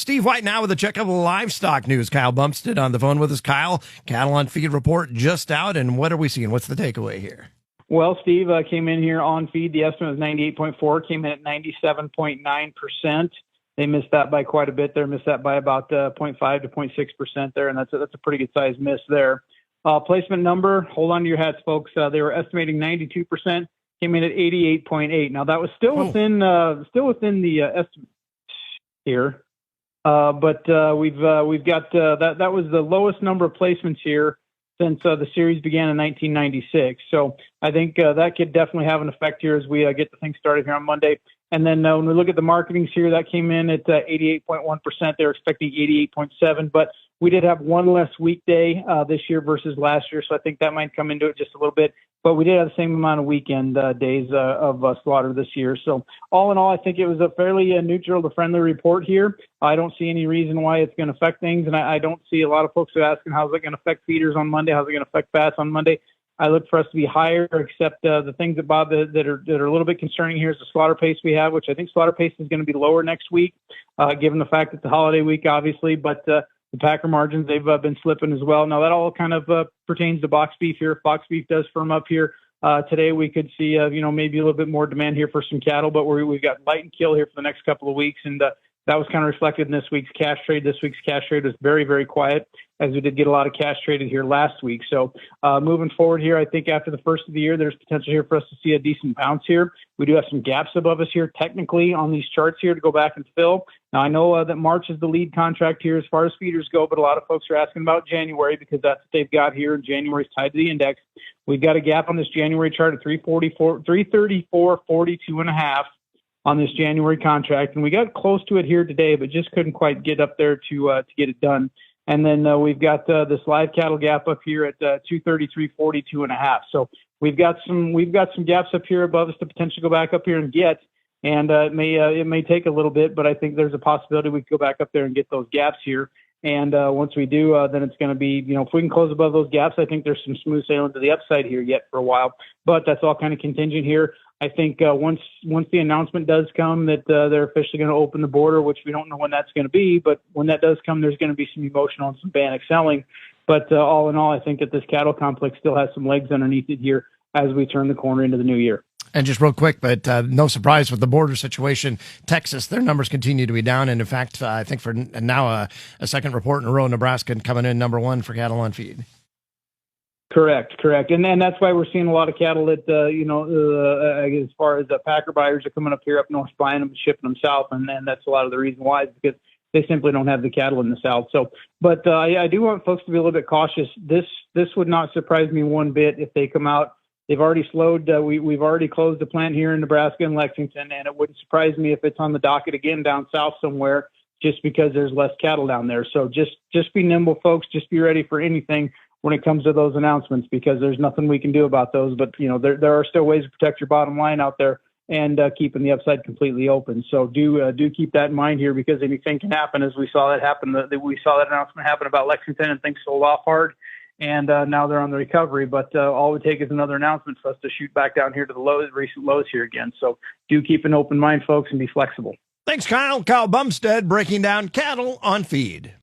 Steve White now with a check of livestock news. Kyle Bumsted on the phone with us. Kyle, cattle on feed report just out, and what are we seeing? What's the takeaway here? Well, Steve came in here on feed. The estimate was 98.4, came in at 97.9%. They missed that by quite a bit there, missed that by about 0.5 to 0.6% there, and that's a pretty good size miss there. Placement number, hold on to your hats, folks. They were estimating 92%, came in at 88.8. Now, that was still within the estimate here. But we've got that was the lowest number of placements here since the series began in 1996. So I think that could definitely have an effect here as we get the thing started here on Monday. And then when we look at the marketings here, that came in at 88.1%. They were expecting 88.7, but we did have one less weekday this year versus last year, so I think that might come into it just a little bit. But we did have the same amount of weekend days of slaughter this year. So all in all, I think it was a fairly neutral to friendly report here. I don't see any reason why it's going to affect things, and I don't see a lot of folks are asking how's it going to affect feeders on Monday, how's it going to affect fats on Monday. I look for us to be higher, except the things that, Bob, that are a little bit concerning here is the slaughter pace we have, which I think slaughter pace is going to be lower next week, given the fact that the holiday week, obviously, but the packer margins, they've been slipping as well. Now, that all kind of pertains to box beef here. If box beef does firm up here today, we could see, maybe a little bit more demand here for some cattle, but we've got light and kill here for the next couple of weeks, and that was kind of reflected in this week's cash trade. This week's cash trade was very, very quiet, as we did get a lot of cash traded here last week. So moving forward here, I think after the first of the year, there's potential here for us to see a decent bounce here. We do have some gaps above us here technically on these charts here to go back and fill. Now, I know that March is the lead contract here as far as feeders go, but a lot of folks are asking about January because that's what they've got here, and January is tied to the index. We've got a gap on this January chart at 334.42.5 on this January contract, and we got close to it here today, but just couldn't quite get up there to get it done. And then we've got this live cattle gap up here at 233.42.5. So we've got some gaps up here above us to potentially go back up here and get. And it may take a little bit, but I think there's a possibility we could go back up there and get those gaps here. And once we do, then it's going to be, if we can close above those gaps, I think there's some smooth sailing to the upside here yet for a while. But that's all kind of contingent here. I think once the announcement does come that they're officially going to open the border, which we don't know when that's going to be, but when that does come, there's going to be some emotional and some panic selling. But all in all, I think that this cattle complex still has some legs underneath it here as we turn the corner into the new year. And just real quick, but no surprise with the border situation, Texas, their numbers continue to be down. And in fact, I think for now a second report in a row, Nebraska coming in number one for cattle on feed. Correct. And that's why we're seeing a lot of cattle that, as far as packer buyers are coming up here up north, buying them and shipping them south. And that's a lot of the reason why is because they simply don't have the cattle in the south. So, but I do want folks to be a little bit cautious. This would not surprise me one bit if they come out. They've already slowed. We've already closed a plant here in Nebraska and Lexington, and it wouldn't surprise me if it's on the docket again down south somewhere, just because there's less cattle down there. So just be nimble, folks. Just be ready for anything when it comes to those announcements, because there's nothing we can do about those. But there are still ways to protect your bottom line out there and keeping the upside completely open. So do keep that in mind here, because anything can happen, as we saw that happen. We saw that announcement happen about Lexington, and things sold off hard. And now they're on the recovery, but all it would take is another announcement for us to shoot back down here to the recent lows here again. So do keep an open mind, folks, and be flexible. Thanks, Kyle. Kyle Bumsted breaking down cattle on feed.